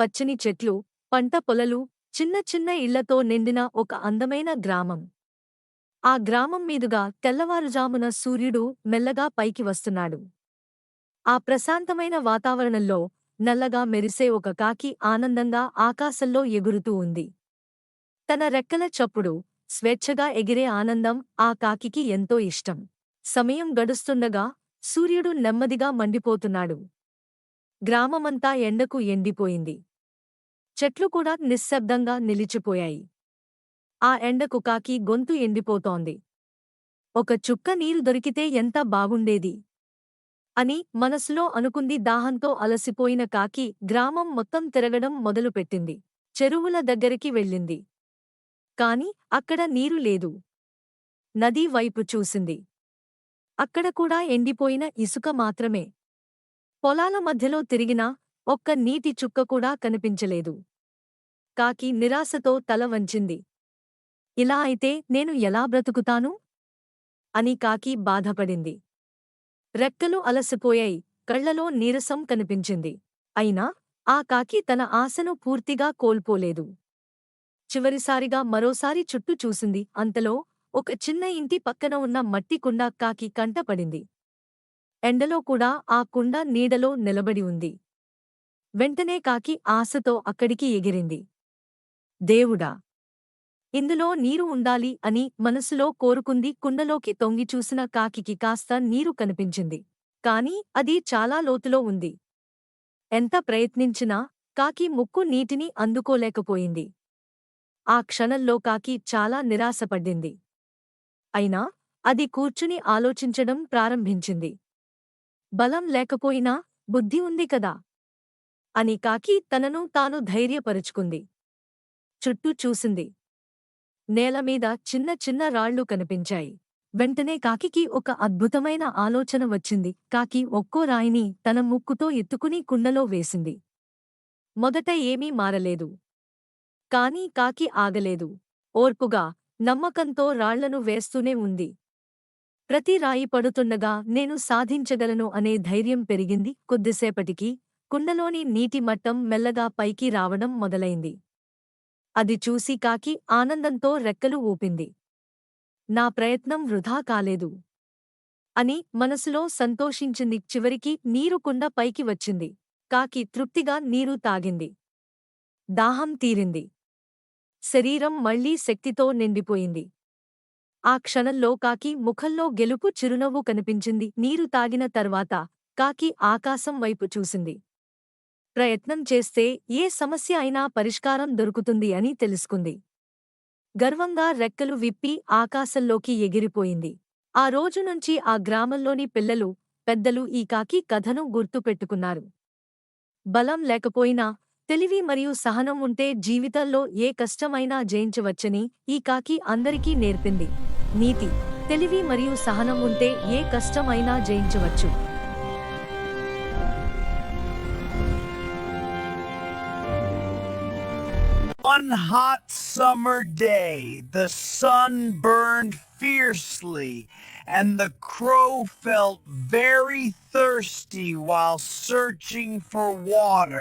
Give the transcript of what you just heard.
పచ్చని చెట్లు, పంట పొలలు, చిన్న చిన్న ఇళ్లతో నిండిన ఒక అందమైన గ్రామం. ఆ గ్రామం మీదుగా తెల్లవారుజామున సూర్యుడు మెల్లగా పైకి వస్తున్నాడు. ఆ ప్రశాంతమైన వాతావరణంలో నల్లగా మెరిసే ఒక కాకి ఆనందంగా ఆకాశంలో ఎగురుతూ ఉంది. తన రెక్కల చప్పుడు, స్వేచ్ఛగా ఎగిరే ఆనందం ఆ కాకికి ఎంతో ఇష్టం. సమయం గడుస్తుండగా సూర్యుడు నెమ్మదిగా మండిపోతున్నాడు. గ్రామమంతా ఎండకు ఎండిపోయింది. చెట్లు కూడా నిశ్శబ్దంగా నిలిచిపోయాయి. ఆ ఎండకు కాకి గొంతు ఎండిపోతోంది. ఒక చుక్క నీరు దొరికితే ఎంత బాగుండేది అని మనసులో అనుకుంది. దాహంతో అలసిపోయిన కాకి గ్రామం మొత్తం తిరగడం మొదలుపెట్టింది. చెరువుల దగ్గరికి వెళ్ళింది. కాని అక్కడ నీరు లేదు. నదీ వైపు చూసింది. అక్కడ కూడా ఎండిపోయిన ఇసుక మాత్రమే. పొలాల మధ్యలో తిరిగినా ఒక్క నీటి చుక్క కూడా కనిపించలేదు. కాకి నిరాశతో తల వంచింది. ఇలా అయితే నేను ఎలా బ్రతుకుతాను అని కాకి బాధపడింది. రెక్కలు అలసిపోయాయి, కళ్లలో నీరసం కనిపించింది. అయినా ఆ కాకి తన ఆశను పూర్తిగా కోల్పోలేదు. చివరిసారిగా మరోసారి చుట్టూ చూసింది. అంతలో ఒక చిన్న ఇంటి పక్కన ఉన్న మట్టి కుండ కాకి కంటపడింది. ఎండలో కూడా ఆ కుండ నీడలో నిలబడి ఉంది. వెంటనే కాకి ఆశతో అక్కడికి ఎగిరింది. దేవుడా! ఇందులో నీరు ఉండాలి అని మనసులో కోరుకుంది. కుండలోకి తొంగి చూసిన కాకికి కాస్త నీరు కనిపించింది. కాని అది చాలా లోతులో ఉంది. ఎంత ప్రయత్నించినా కాకి ముక్కు నీటిని అందుకోలేకపోయింది. ఆ క్షణంలో కాకి చాలా నిరాశపడ్డింది. అయినా అది కూర్చుని ఆలోచించడం ప్రారంభించింది. బలం లేకపోయినా బుద్ధి ఉంది కదా అని కాకి తనను తాను ధైర్యపరుచుకుంది. చుట్టూ చూసింది. నేలమీద చిన్న చిన్న రాళ్ళు కనిపించాయి. వెంటనే కాకికి ఒక అద్భుతమైన ఆలోచన వచ్చింది. కాకి ఒక్కో రాయిని తన ముక్కుతో ఎత్తుకుని కుండలో వేసింది. మొదట ఏమీ మారలేదు. కాని కాకి ఆగలేదు. ఓర్పుగా, నమ్మకంతో రాళ్లను వేస్తూనే ఉంది. ప్రతి రాయి పడుతుండగా నేను సాధించగలను అనే ధైర్యం పెరిగింది. కొద్దిసేపటికి కుండలోని నీటి మట్టం మెల్లగా పైకి రావడం మొదలైంది. అది చూసి కాకి ఆనందంతో రెక్కలు ఊపింది. నా ప్రయత్నం వృధా కాలేదు అని మనసులో సంతోషించింది. చివరికి నీరు కుండ పైకి వచ్చింది. కాకి తృప్తిగా నీరు తాగింది. దాహం తీరింది. శరీరం మళ్లీ శక్తితో నిండిపోయింది. ఆ క్షణంలో కాకి ముఖంలో గెలుపు చిరునవ్వు కనిపించింది. నీరు తాగిన తర్వాత కాకి ఆకాశం వైపు చూసింది. ప్రయత్నం చేస్తే ఏ సమస్య అయినా పరిష్కారం దొరుకుతుంది అని తెలుసుకుంది. గర్వంగా రెక్కలు విప్పి ఆకాశంలోకి ఎగిరిపోయింది. ఆ రోజు నుంచి ఆ గ్రామంలోని పిల్లలు, పెద్దలు ఈ కాకి కథను గుర్తుపెట్టుకున్నారు. బలం లేకపోయినా తెలివి మరియు సహనం ఉంటే జీవితంలో ఏ కష్టమైనా జయించవచ్చని ఈ కాకి అందరికీ నేర్పింది. నీతి, తెలివి మరియు సహనం ఉంటే ఏ కష్టమైనా జయించవచ్చు. One hot summer day, the sun burned fiercely, and the crow felt very thirsty while searching for water.